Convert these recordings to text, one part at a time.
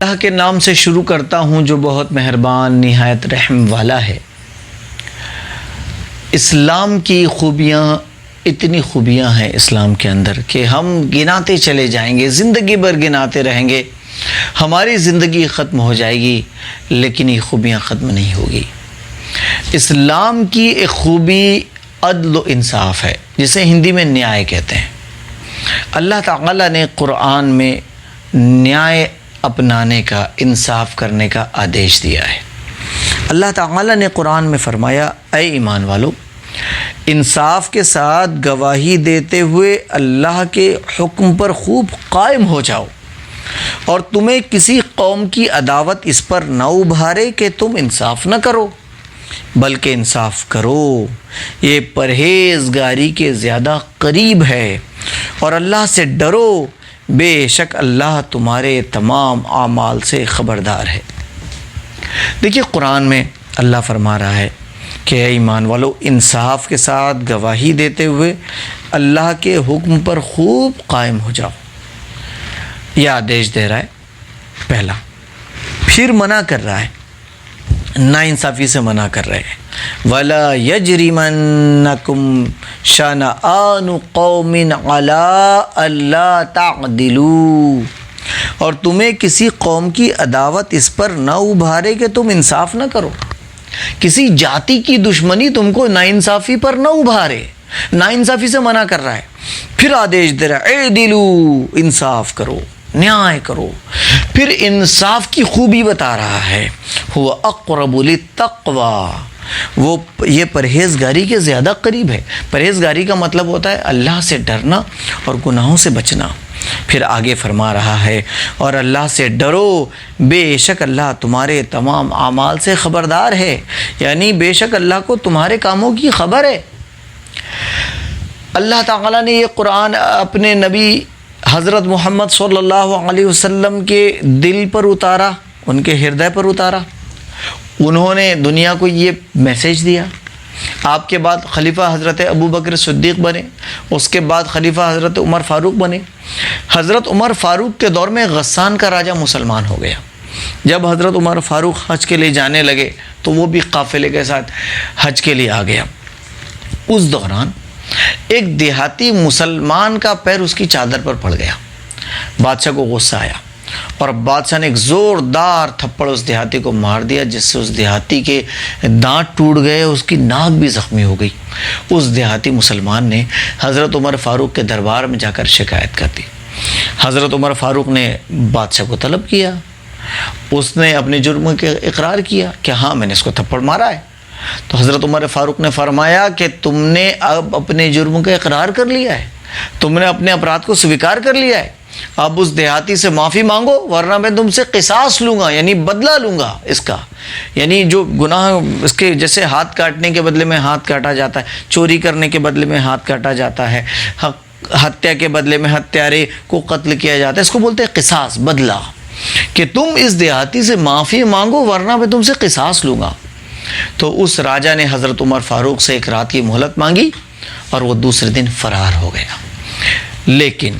اللہ کے نام سے شروع کرتا ہوں جو بہت مہربان نہایت رحم والا ہے۔ اسلام کی خوبیاں، اتنی خوبیاں ہیں اسلام کے اندر کہ ہم گناتے چلے جائیں گے، زندگی بھر گناتے رہیں گے، ہماری زندگی ختم ہو جائے گی لیکن یہ خوبیاں ختم نہیں ہوگی۔ اسلام کی ایک خوبی عدل و انصاف ہے، جسے ہندی میں نیائے کہتے ہیں۔ اللہ تعالیٰ نے قرآن میں نیائے اپنانے کا، انصاف کرنے کا آدیش دیا ہے۔ اللہ تعالیٰ نے قرآن میں فرمایا، اے ایمان والو، انصاف کے ساتھ گواہی دیتے ہوئے اللہ کے حکم پر خوب قائم ہو جاؤ، اور تمہیں کسی قوم کی عداوت اس پر نہ ابھارے کہ تم انصاف نہ کرو، بلکہ انصاف کرو، یہ پرہیزگاری کے زیادہ قریب ہے، اور اللہ سے ڈرو، بے شک اللہ تمہارے تمام اعمال سے خبردار ہے۔ دیکھیے قرآن میں اللہ فرما رہا ہے کہ اے ایمان والو، انصاف کے ساتھ گواہی دیتے ہوئے اللہ کے حکم پر خوب قائم ہو جاؤ، یہ آدیش دے رہا ہے پہلا۔ پھر منع کر رہا ہے، ناانصافی سے منع کر رہے ہیں، وَلَا يَجْرِمَنَّكُمْ شَنَآنُ قَوْمٍ عَلَىٰ أَلَّا تَعْدِلُوا، اور تمہیں کسی قوم کی عداوت اس پر نہ ابھارے کہ تم انصاف نہ کرو۔ کسی جاتی کی دشمنی تم کو ناانصافی پر نہ ابھارے، ناانصافی سے منع کر رہا ہے۔ پھر آدیش دے رہا ہے، اعدلوا، انصاف کرو، نیائے کرو۔ پھر انصاف کی خوبی بتا رہا ہے، هو اقرب للتقوی، وہ یہ پرہیزگاری کے زیادہ قریب ہے۔ پرہیزگاری کا مطلب ہوتا ہے اللہ سے ڈرنا اور گناہوں سے بچنا۔ پھر آگے فرما رہا ہے، اور اللہ سے ڈرو، بے شک اللہ تمہارے تمام اعمال سے خبردار ہے، یعنی بے شک اللہ کو تمہارے کاموں کی خبر ہے۔ اللہ تعالیٰ نے یہ قرآن اپنے نبی حضرت محمد صلی اللہ علیہ وسلم کے دل پر اتارا، ان کے ہردے پر اتارا۔ انہوں نے دنیا کو یہ میسیج دیا۔ آپ کے بعد خلیفہ حضرت ابو بکر صدیق بنے، اس کے بعد خلیفہ حضرت عمر فاروق بنے۔ حضرت عمر فاروق کے دور میں غسان کا راجہ مسلمان ہو گیا۔ جب حضرت عمر فاروق حج کے لیے جانے لگے تو وہ بھی قافلے کے ساتھ حج کے لیے آ گیا۔ اس دوران ایک دیہاتی مسلمان کا پیر اس کی چادر پر پڑ گیا۔ بادشاہ کو غصہ آیا اور بادشاہ نے ایک زوردار تھپڑ اس دیہاتی کو مار دیا، جس سے اس دیہاتی کے دانت ٹوٹ گئے، اس کی ناک بھی زخمی ہو گئی۔ اس دیہاتی مسلمان نے حضرت عمر فاروق کے دربار میں جا کر شکایت کر دی۔ حضرت عمر فاروق نے بادشاہ کو طلب کیا، اس نے اپنے جرم کے اقرار کیا کہ ہاں میں نے اس کو تھپڑ مارا ہے۔ تو حضرت عمر فاروق نے فرمایا کہ تم نے اب اپنے جرم کا اقرار کر لیا ہے، تم نے اپنے اپرادھ کو سویکار کر لیا ہے، اب اس دیہاتی سے معافی مانگو ورنہ میں تم سے قصاص لوں گا، یعنی بدلہ لوں گا اس کا۔ یعنی جو گناہ، اس کے جیسے ہاتھ کاٹنے کے بدلے میں ہاتھ کاٹا جاتا ہے، چوری کرنے کے بدلے میں ہاتھ کاٹا جاتا ہے، ہتیا کے بدلے میں ہتھیارے کو قتل کیا جاتا ہے، اس کو بولتے ہیں قصاص، بدلہ، کہ تم اس دیہاتی سے معافی مانگو ورنہ میں تم سے قصاص لوں گا۔ تو اس راجہ نے حضرت عمر فاروق سے ایک رات کی مہلت مانگی اور وہ دوسرے دن فرار ہو گیا۔ لیکن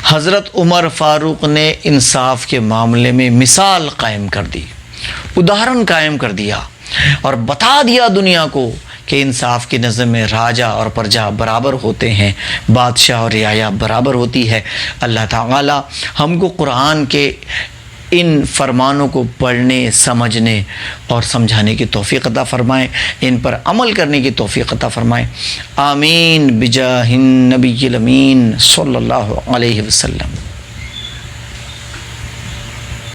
حضرت عمر فاروق نے انصاف کے معاملے میں مثال قائم کر دی، ادھارن قائم کر دیا اور بتا دیا دنیا کو کہ انصاف کی نظر میں راجہ اور پرجا برابر ہوتے ہیں، بادشاہ اور رعایا برابر ہوتی ہے۔ اللہ تعالی ہم کو قرآن کے ان فرمانوں کو پڑھنے، سمجھنے اور سمجھانے کی توفیق عطا فرمائیں، ان پر عمل کرنے کی توفیق عطا فرمائیں۔ آمین بجاہ النبی الامین صلی اللہ علیہ وسلم۔